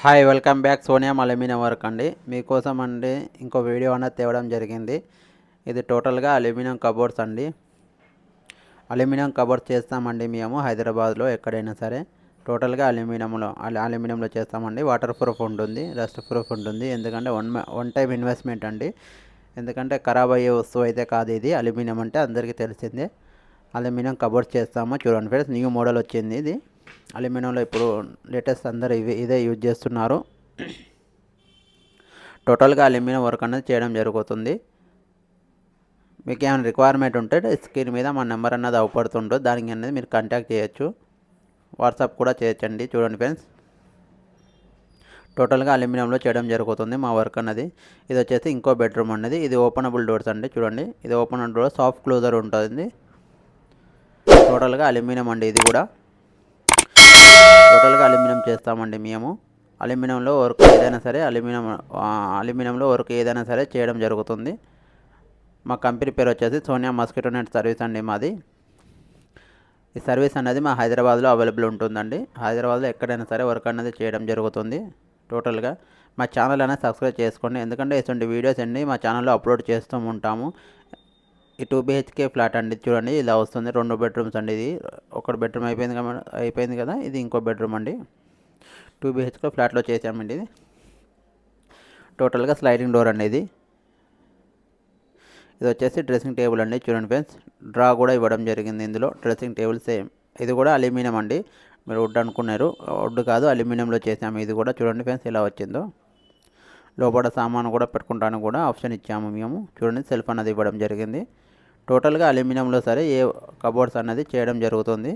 Hi welcome back Sonia aluminium work అండి. మీకోసం అండి ఇంకో వీడియో అనేది తేవడం జరిగింది. ఇది టోటల్గా అల్యూమినియం కబోర్డ్స్ అండి. అల్యూమినియం కబోర్డ్స్ చేస్తామండి మేము హైదరాబాద్లో ఎక్కడైనా సరే. టోటల్గా అల్యూమినియంలో చేస్తామండి. వాటర్ ప్రూఫ్ ఉంటుంది, రస్ట్ ప్రూఫ్ ఉంటుంది. ఎందుకంటే వన్ టైం ఇన్వెస్ట్మెంట్ అండి. ఎందుకంటే ఖరాబ్ అయ్యే వస్తువు అయితే కాదు ఇది. అల్యూమినియం అంటే అందరికీ తెలిసిందే. అల్యూమినియం కబోర్డ్స్ చేస్తాము. చూడండి ఫ్రెండ్స్, న్యూ మోడల్ వచ్చింది ఇది. అల్యూమినియంలో ఇప్పుడు లేటెస్ట్ అందరూ ఇదే యూజ్ చేస్తున్నారు. టోటల్గా అల్యూమినియం వర్క్ అనేది చేయడం జరుగుతుంది. మీకు ఏమైనా రిక్వైర్మెంట్ ఉంటే స్క్రీన్ మీద మా నెంబర్ అన్నది అవపడుతుంటుంది. దానికి అనేది మీరు కాంటాక్ట్ చేయొచ్చు, వాట్సాప్ కూడా చేయొచ్చండి. చూడండి ఫ్రెండ్స్, టోటల్గా అల్యూమినియంలో చేయడం జరుగుతుంది మా వర్క్ అన్నది. ఇది వచ్చేసి ఇంకో బెడ్రూమ్ అన్నది. ఇది ఓపెనబుల్ డోర్స్ అండి. చూడండి, ఇది ఓపెన్ డోర్, సాఫ్ట్ క్లోజర్ ఉంటుంది. టోటల్గా అల్యూమినియం అండి. ఇది కూడా టోటల్గా అల్యూమినియం చేస్తామండి మేము. అల్యూమినియంలో వర్క్ ఏదైనా సరే అల్యూమినియంలో వర్క్ ఏదైనా సరే చేయడం జరుగుతుంది. మా కంపెనీ పేరు వచ్చేసి సోనియా మస్కిటో నెట్ సర్వీస్ అండి మాది. ఈ సర్వీస్ అనేది మా హైదరాబాద్లో అవైలబుల్ ఉంటుందండి. హైదరాబాద్లో ఎక్కడైనా సరే వర్క్ అనేది చేయడం జరుగుతుంది. టోటల్గా మా ఛానల్ అనేది సబ్స్క్రైబ్ చేసుకోండి. ఎందుకంటే ఇటువంటి వీడియోస్ అన్ని మా ఛానల్లో అప్లోడ్ చేస్తూ ఉంటాము. ఈ 2 BHK ఫ్లాట్ అండి. చూడండి, ఇలా వస్తుంది. 2 బెడ్రూమ్స్ అండి. ఇది ఒకటి బెడ్రూమ్ అయిపోయింది కదా, ఇది ఇంకో బెడ్రూమ్ అండి. 2 BHK ఫ్లాట్లో చేసామండి. ఇది టోటల్గా స్లైడింగ్ డోర్ అండి. ఇది వచ్చేసి డ్రెస్సింగ్ టేబుల్ అండి. చూడండి ఫ్రెండ్స్, డ్రా కూడా ఇవ్వడం జరిగింది ఇందులో. Dressing table same. ఇది కూడా అల్యూమినియం అండి. మీరు వుడ్ అనుకున్నారు, వుడ్ కాదు, అల్యూమినియంలో చేసాము. ఇది కూడా చూడండి ఫ్రెండ్స్ ఎలా వచ్చిందో. లోపల సామాను కూడా పెట్టుకుంటాను కూడా ఆప్షన్ ఇచ్చాము మేము. చూడండి, సెల్ఫ్ అన్నది ఇవ్వడం జరిగింది. టోటల్గా అల్యూమినియంలో సరే ఏ కబోర్డ్స్ అన్నది చేయడం జరుగుతుంది.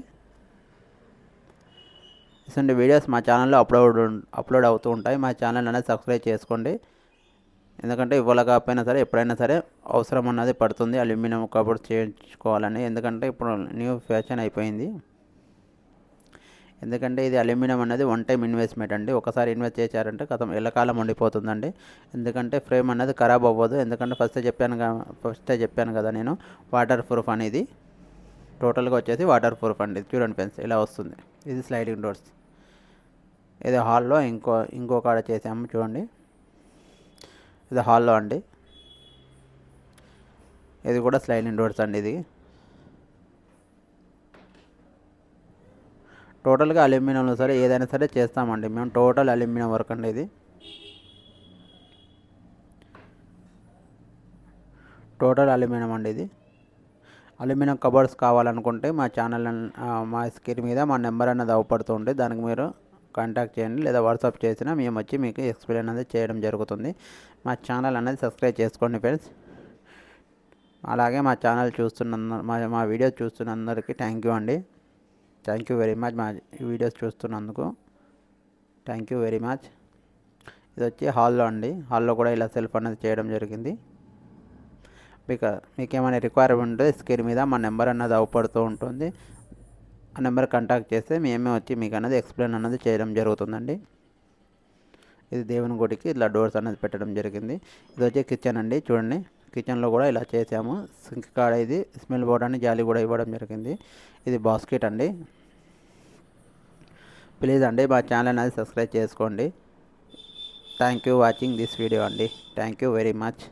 ఇటువంటి వీడియోస్ మా ఛానల్లో అప్లోడ్ అవుతూ ఉంటాయి. మా ఛానల్ అనేది సబ్స్క్రైబ్ చేసుకోండి. ఎందుకంటే ఇవాళ కాకపోయినా సరే ఎప్పుడైనా సరే అవసరం అన్నది పడుతుంది అల్యూమినియం కబోర్డ్స్ చేయించుకోవాలని. ఎందుకంటే ఇప్పుడు న్యూ ఫ్యాషన్ అయిపోయింది. ఎందుకంటే ఇది అల్యూమినియం అనేది వన్ టైం ఇన్వెస్ట్మెంట్ అండి. ఒకసారి ఇన్వెస్ట్ చేశారంటే ఎల్లకాలం ఉండిపోతుందండి. ఎందుకంటే ఫ్రేమ్ అనేది ఖరాబ్ అవ్వదు. ఎందుకంటే ఫస్టే చెప్పాను కదా నేను, వాటర్ ప్రూఫ్ అనేది. టోటల్గా వచ్చేసి వాటర్ ప్రూఫ్ అండి. చూడండి ఫ్రెండ్స్, ఇలా వస్తుంది. ఇది స్లైడింగ్ డోర్స్. ఇది హాల్లో ఇంకో కాడ చేసాము. చూడండి, ఇది హాల్లో అండి. ఇది కూడా స్లైడింగ్ డోర్స్ అండి. ఇది టోటల్గా అల్యూమినియంలో సరే ఏదైనా సరే చేస్తామండి మేము. టోటల్ అల్యూమినియం వర్క్ అండి. ఇది టోటల్ అల్యూమినియం అండి. ఇది అల్యూమినియం కబోర్డ్స్ కావాలనుకుంటే మా ఛానల్ మా స్క్రీన్ మీద మా నెంబర్ అన్నది అవపడుతూ ఉంటే దానికి మీరు కాంటాక్ట్ చేయండి, లేదా వాట్సాప్ చేసినా మేము వచ్చి మీకు ఎక్స్ప్లెయిన్ అనేది చేయడం జరుగుతుంది. మా ఛానల్ అనేది సబ్స్క్రైబ్ చేసుకోండి ఫ్రెండ్స్. అలాగే మా ఛానల్ మా వీడియోస్ చూస్తున్న అందరికీ థ్యాంక్ యూ అండి. Thank you very much. మా వీడియోస్ చూస్తున్నందుకు థ్యాంక్ యూ వెరీ మచ్. ఇది వచ్చి హాల్లో అండి. హాల్లో కూడా ఇలా సెల్ఫ్ అనేది చేయడం జరిగింది. మీకు ఏమైనా రిక్వైర్మెంట్ ఉంటే స్క్రీన్ మీద మా నెంబర్ అన్నది అవపడుతూ ఉంటుంది. ఆ నెంబర్ కాంటాక్ట్ చేస్తే మేమే వచ్చి మీకు అన్నది ఎక్స్ప్లెయిన్ అన్నది చేయడం జరుగుతుందండి. ఇది దేవుని గుడికి ఇలా డోర్స్ అనేది పెట్టడం జరిగింది. ఇది వచ్చి కిచెన్ అండి. చూడండి, కిచెన్లో కూడా ఇలా చేసాము. సింక్ కాడ ఇది స్మెల్ పోవడానికి జాలి కూడా ఇవ్వడం జరిగింది. ఇది బాస్కెట్ అండి. ప్లీజ్ అండి మా ఛానల్ అనేది సబ్స్క్రైబ్ చేసుకోండి. Thank you watching this video అండి. Thank you very much.